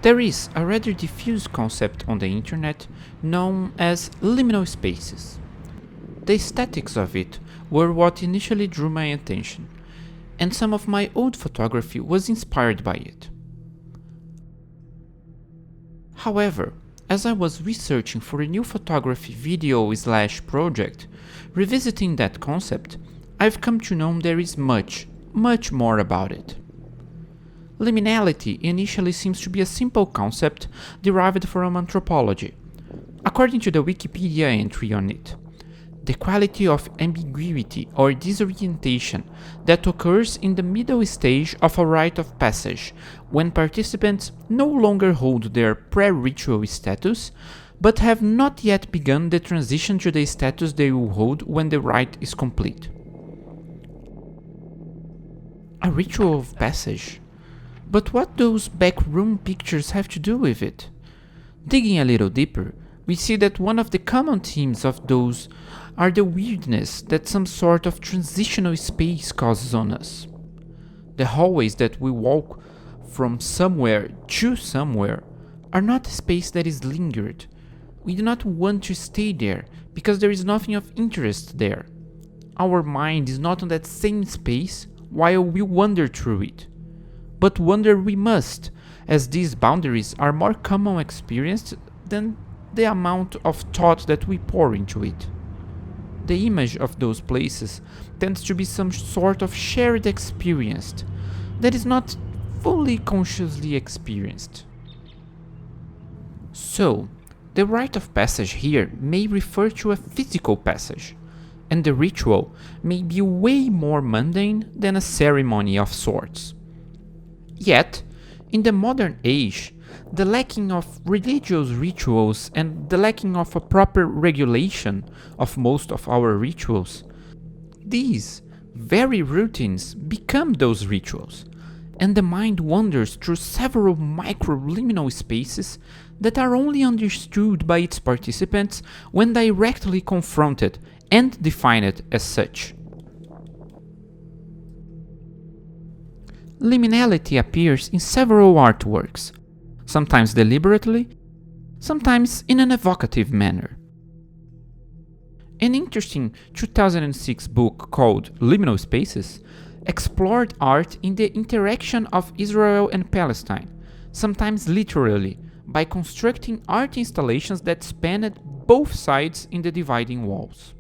There is a rather diffuse concept on the internet known as liminal spaces. The aesthetics of it were what initially drew my attention, and some of my old photography was inspired by it. However, as I was researching for a new photography video/project, revisiting that concept, I've come to know there is much more about it. Liminality initially seems to be a simple concept derived from anthropology. According to the Wikipedia entry on it, the quality of ambiguity or disorientation that occurs in the middle stage of a rite of passage, when participants no longer hold their pre-ritual status, but have not yet begun the transition to the status they will hold when the rite is complete. A ritual of passage? But what those backroom pictures have to do with it? Digging a little deeper, we see that one of the common themes of those are the weirdness that some sort of transitional space causes on us. The hallways that we walk from somewhere to somewhere are not a space that is lingered. We do not want to stay there because there is nothing of interest there. Our mind is not on that same space while we wander through it. But wander we must, as these boundaries are more common experienced than the amount of thought that we pour into it. The image of those places tends to be some sort of shared experience that is not fully consciously experienced. So, the rite of passage here may refer to a physical passage, and the ritual may be way more mundane than a ceremony of sorts. Yet, in the modern age, the lacking of religious rituals and the lacking of a proper regulation of most of our rituals, these very routines become those rituals, and the mind wanders through several micro-liminal spaces that are only understood by its participants when directly confronted and defined as such. Liminality appears in several artworks, sometimes deliberately, sometimes in an evocative manner. An interesting 2006 book called Liminal Spaces explored art in the interaction of Israel and Palestine, sometimes literally, by constructing art installations that spanned both sides in the dividing walls.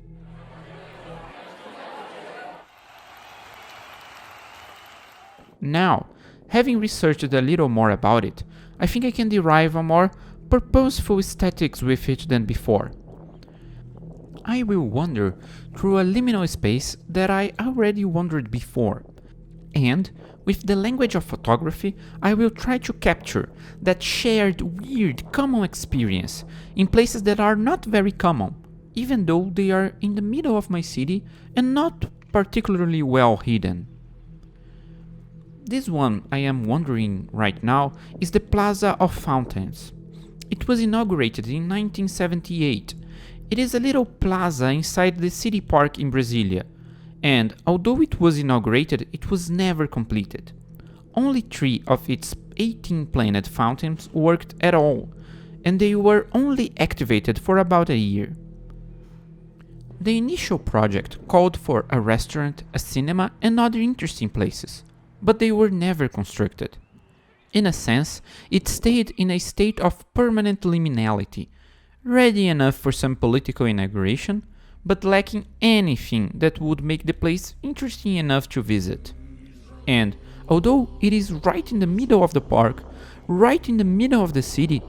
Now, having researched a little more about it, I think I can derive a more purposeful aesthetics with it than before. I will wander through a liminal space that I already wandered before, and with the language of photography, I will try to capture that shared, weird, common experience in places that are not very common, even though they are in the middle of my city and not particularly well hidden. This one I am wandering right now is the Plaza of Fountains. It was inaugurated in 1978. It is a little plaza inside the city park in Brasilia, and although it was inaugurated, it was never completed. Only 3 of its 18 planned fountains worked at all, and they were only activated for about a year. The initial project called for a restaurant, a cinema, and other interesting places, but they were never constructed. In a sense, it stayed in a state of permanent liminality, ready enough for some political inauguration, but lacking anything that would make the place interesting enough to visit. And, although it is right in the middle of the park, right in the middle of the city,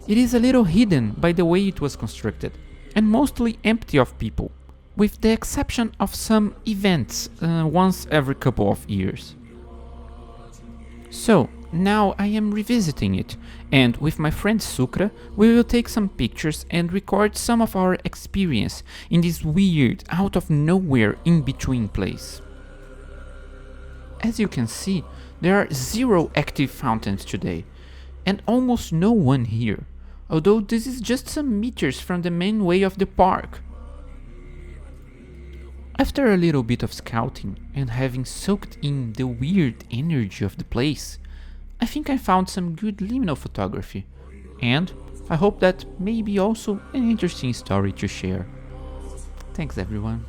it is a little hidden by the way it was constructed, and mostly empty of people, with the exception of some events once every couple of years. So, now I am revisiting it, and with my friend Sucra, we will take some pictures and record some of our experience in this weird, out of nowhere in-between place. As you can see, there are 0 active fountains today, and almost no one here, although this is just some meters from the main way of the park. After a little bit of scouting and having soaked in the weird energy of the place, I think I found some good liminal photography, and I hope that may be also an interesting story to share. Thanks everyone.